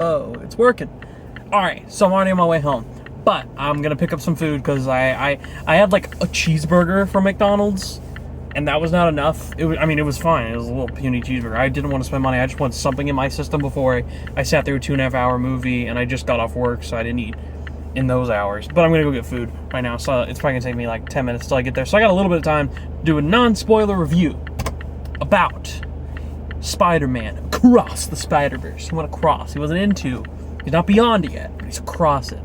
Oh, it's working. Alright, so I'm already on my way home. But I'm gonna pick up some food because I had like a cheeseburger from McDonald's, and that was not enough. It was fine. It was a little puny cheeseburger. I didn't want to spend money. I just wanted something in my system before I sat through a 2.5-hour movie, and I just got off work, so I didn't eat in those hours. But I'm gonna go get food right now, so it's probably gonna take me like 10 minutes till I get there. So I got a little bit of time to do a non-spoiler review about Spider-Man Across the Spiderverse. He went across. He wasn't into. He's not beyond it yet, but he's across it.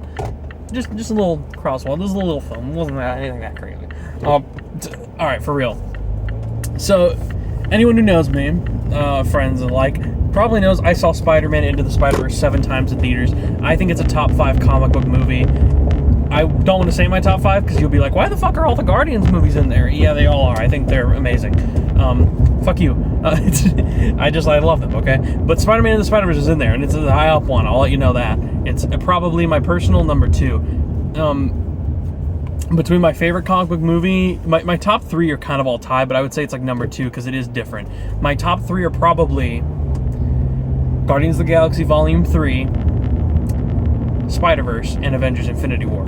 Just a little crosswalk. This is a little film. It wasn't anything that crazy. Alright, for real. So, anyone who knows me, friends alike, probably knows I saw Spider-Man Into the Spider-Verse 7 times in theaters. I think it's a top 5 comic book movie. I don't want to say my top 5 because you'll be like, why the fuck are all the Guardians movies in there? Yeah, they all are. I think they're amazing. Fuck you. I love them, okay? But Spider-Man Into the Spider-Verse is in there, and it's a high up one. I'll let you know that. It's probably my personal number 2. Between my favorite comic book movie, my top 3 are kind of all tied, but I would say it's like number 2 because it is different. My top 3 are probably Guardians of the Galaxy Volume 3, Spider-Verse, and Avengers Infinity War.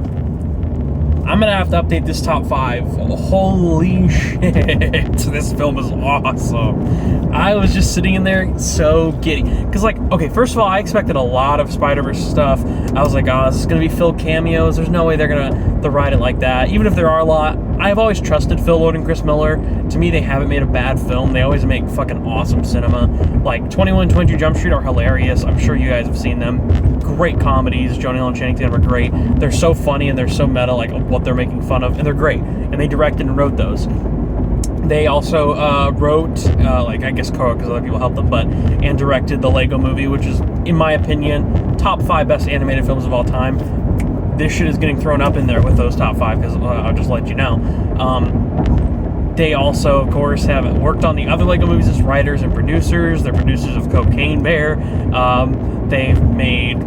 I'm gonna have to update this top 5. Holy shit, this film is awesome. I was just sitting in there so giddy. Because, like, okay, first of all, I expected a lot of Spider-Verse stuff. I was like, oh, this is gonna be Phil cameos. There's no way they're gonna write it like that. Even if there are a lot, I've always trusted Phil Lord and Chris Miller. To me, they haven't made a bad film. They always make fucking awesome cinema. Like, 21 22 Jump Street are hilarious. I'm sure you guys have seen them. Great comedies. Jonah Hill and Channing Tatum are great. They're so funny and they're so meta, like what they're making fun of, and they're great. And they directed and wrote those. They also wrote, I guess co-wrote because other people helped them, and directed the Lego Movie, which is, in my opinion, top 5 best animated films of all time. This shit is getting thrown up in there with those top 5 because I'll just let you know. They also, of course, have worked on the other Lego movies as writers and producers. They're producers of Cocaine Bear. They've made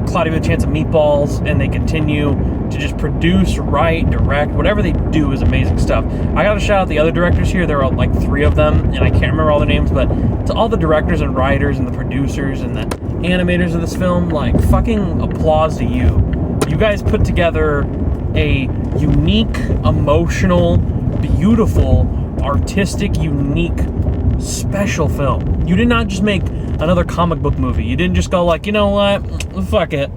Cloudy with a Chance of Meatballs, and they continue to just produce, write, direct. Whatever they do is amazing stuff. I gotta shout out the other directors here. There are like 3 of them, and I can't remember all their names, but to all the directors and writers and the producers and the animators of this film, like, fucking applause to you. You guys put together a unique, emotional, beautiful, artistic, unique, special film. You did not just make another comic book movie. You didn't just go like, you know what, fuck it.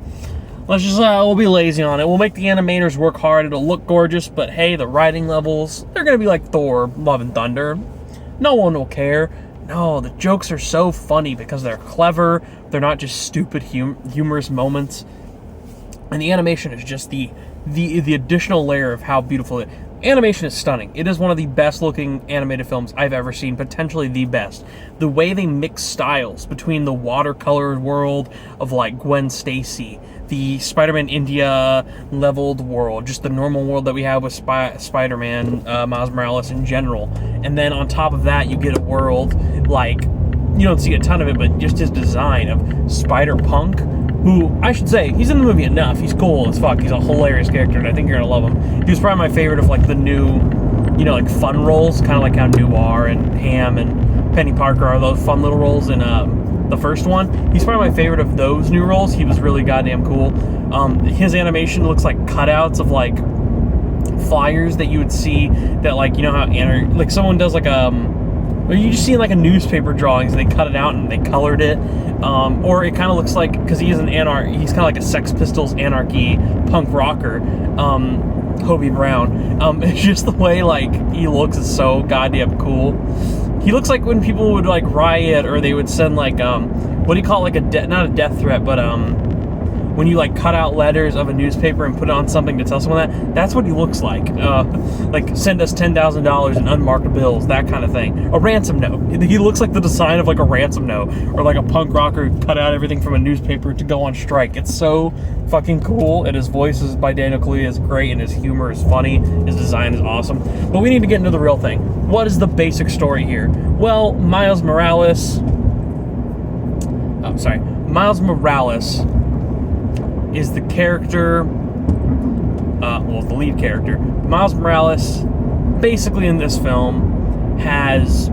Let's just, we'll be lazy on it. We'll make the animators work hard. It'll look gorgeous, but hey, the writing levels, they're gonna be like Thor, Love and Thunder. No one will care. No, the jokes are so funny because they're clever. They're not just stupid, humorous moments. And the animation is just the additional layer of how beautiful it is. Animation is stunning. It is one of the best looking animated films I've ever seen, potentially the best. The way they mix styles between the watercolor world of like Gwen Stacy, the Spider-Man India leveled world, just the normal world that we have with Spider-Man, Miles Morales in general. And then on top of that, you get a world like, you don't see a ton of it, but just his design of Spider-Punk, who, I should say, he's in the movie enough. He's cool as fuck. He's a hilarious character, and I think you're gonna love him. He was probably my favorite of, like, the new, like, fun roles, kind of like how Noir and Ham and Penny Parker are those fun little roles in the first one. He's probably my favorite of those new roles. He was really goddamn cool. His animation looks like cutouts of, like, flyers that you would see that, like, you know how, like, someone does, like, or you just see like a newspaper drawings and they cut it out and they colored it, or it kind of looks like, because he's an he's kind of like a Sex Pistols anarchy punk rocker, Hobie Brown. It's just the way like he looks is so goddamn cool. He looks like when people would like riot, or they would send like what do you call it, like not a death threat, but when you like cut out letters of a newspaper and put it on something to tell someone that's what he looks like. Like send us $10,000 in unmarked bills, that kind of thing. A ransom note. He looks like the design of like a ransom note, or like a punk rocker who cut out everything from a newspaper to go on strike. It's so fucking cool, and his voice is by Daniel Kaluuya is great, and his humor is funny. His design is awesome. But we need to get into the real thing. What is the basic story here? Well, Miles Morales is the character, the lead character. Miles Morales, basically in this film, has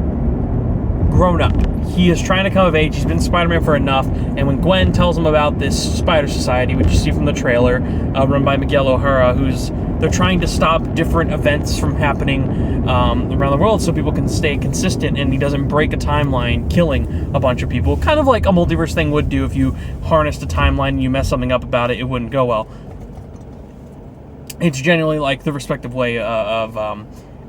grown up. he is trying to come of age. He's been Spider-Man for enough. And when Gwen tells him about this Spider Society, which you see from the trailer, run by Miguel O'Hara, they're trying to stop different events from happening around the world so people can stay consistent and he doesn't break a timeline killing a bunch of people. Kind of like a multiverse thing would do. If you harnessed a timeline and you mess something up about it, it wouldn't go well. It's generally like the respective way of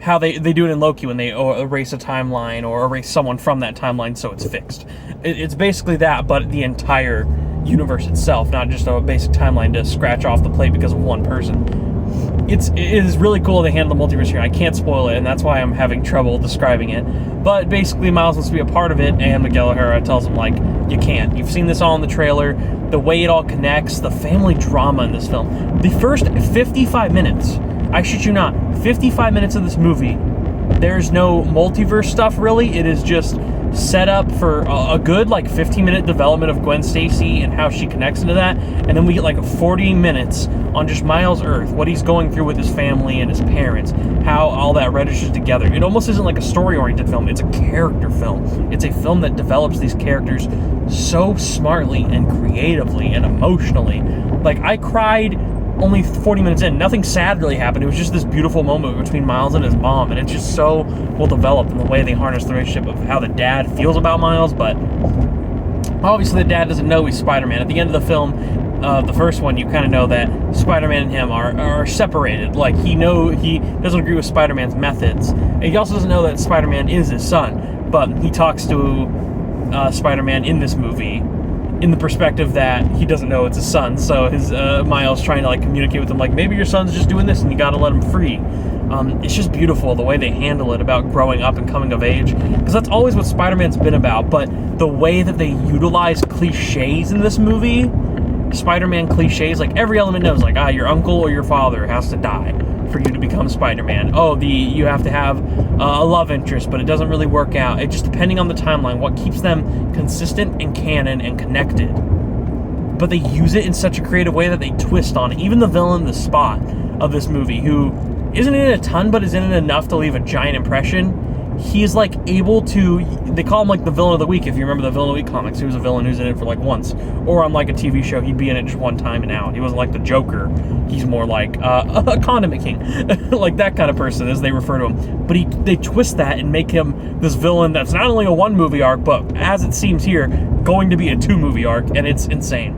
how they do it in Loki when they erase a timeline or erase someone from that timeline so it's fixed. It's basically that, but the entire universe itself, not just a basic timeline to scratch off the plate because of one person. It is really cool to handle the multiverse here. I can't spoil it, and that's why I'm having trouble describing it. But basically, Miles wants to be a part of it, and Miguel O'Hara tells him, like, you can't. You've seen this all in the trailer. The way it all connects, the family drama in this film. The first 55 minutes, I shit you not, 55 minutes of this movie, there's no multiverse stuff, really. It is just set up for a good, like, 15-minute development of Gwen Stacy and how she connects into that. And then we get, like, 40 minutes on just Miles Earth, what he's going through with his family and his parents, how all that registers together. It almost isn't like a story-oriented film. It's a character film. It's a film that develops these characters so smartly and creatively and emotionally. Like, I cried only 40 minutes in. Nothing sad really happened. It was just this beautiful moment between Miles and his mom, and it's just so well developed in the way they harness the relationship of how the dad feels about Miles, but obviously the dad doesn't know he's Spider-Man. At the end of the film, the first one, you kind of know that Spider-Man and him are separated. Like, he doesn't agree with Spider-Man's methods. And he also doesn't know that Spider-Man is his son, but he talks to Spider-Man in this movie in the perspective that he doesn't know it's his son. So his Miles trying to, like, communicate with him, like, maybe your son's just doing this and you gotta let him free. It's just beautiful the way they handle it about growing up and coming of age, because that's always what Spider-Man's been about. But the way that they utilize cliches in this movie, Spider-Man cliches, like, every element knows, like, your uncle or your father has to die for you to become Spider-Man. You have to have a love interest, but it doesn't really work out. It just, depending on the timeline, what keeps them consistent and canon and connected. But they use it in such a creative way that they twist on it. Even the villain, the Spot, of this movie, who isn't in it a ton, but is in it enough to leave a giant impression. He's, like, able to, they call him, like, the villain of the week. If you remember the Villain of the Week comics, he was a villain who's in it for, like, once. Or on, like, a TV show, he'd be in it just one time and out. He wasn't like the Joker. He's more like a condiment king. Like, that kind of person, as they refer to him. But they twist that and make him this villain that's not only a 1-movie arc, but, as it seems here, going to be a 2-movie arc, and it's insane.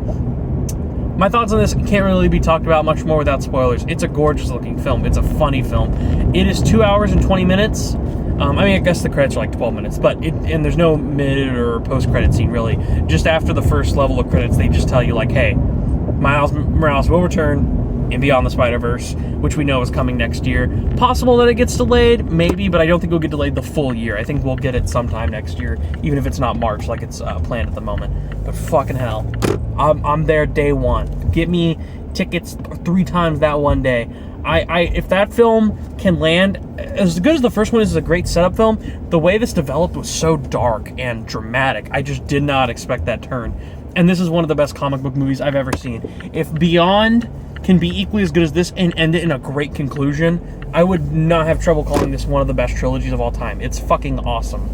My thoughts on this can't really be talked about much more without spoilers. It's a gorgeous looking film. It's a funny film. It is 2 hours and 20 minutes. I guess the credits are like 12 minutes, and there's no mid or post-credit scene, really. Just after the first level of credits, they just tell you, like, hey, Miles Morales will return in Beyond the Spider-Verse, which we know is coming next year. Possible that it gets delayed, maybe, but I don't think it'll get delayed the full year. I think we'll get it sometime next year, even if it's not March like it's planned at the moment. But fucking hell, I'm there day one. Get me tickets 3 times that one day. If that film can land as good as the first one is, a great setup film, the way this developed was so dark and dramatic. I just did not expect that turn. And this is one of the best comic book movies I've ever seen. If Beyond can be equally as good as this and end it in a great conclusion, I would not have trouble calling this one of the best trilogies of all time. It's fucking awesome.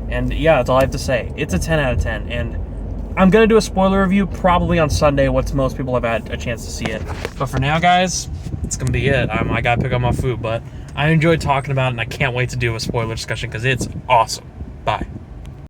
And yeah, that's all I have to say. It's a 10 out of 10. And I'm going to do a spoiler review probably on Sunday once most people have had a chance to see it. But for now, guys, it's going to be it. I got to pick up my food, but I enjoyed talking about it, and I can't wait to do a spoiler discussion because it's awesome. Bye.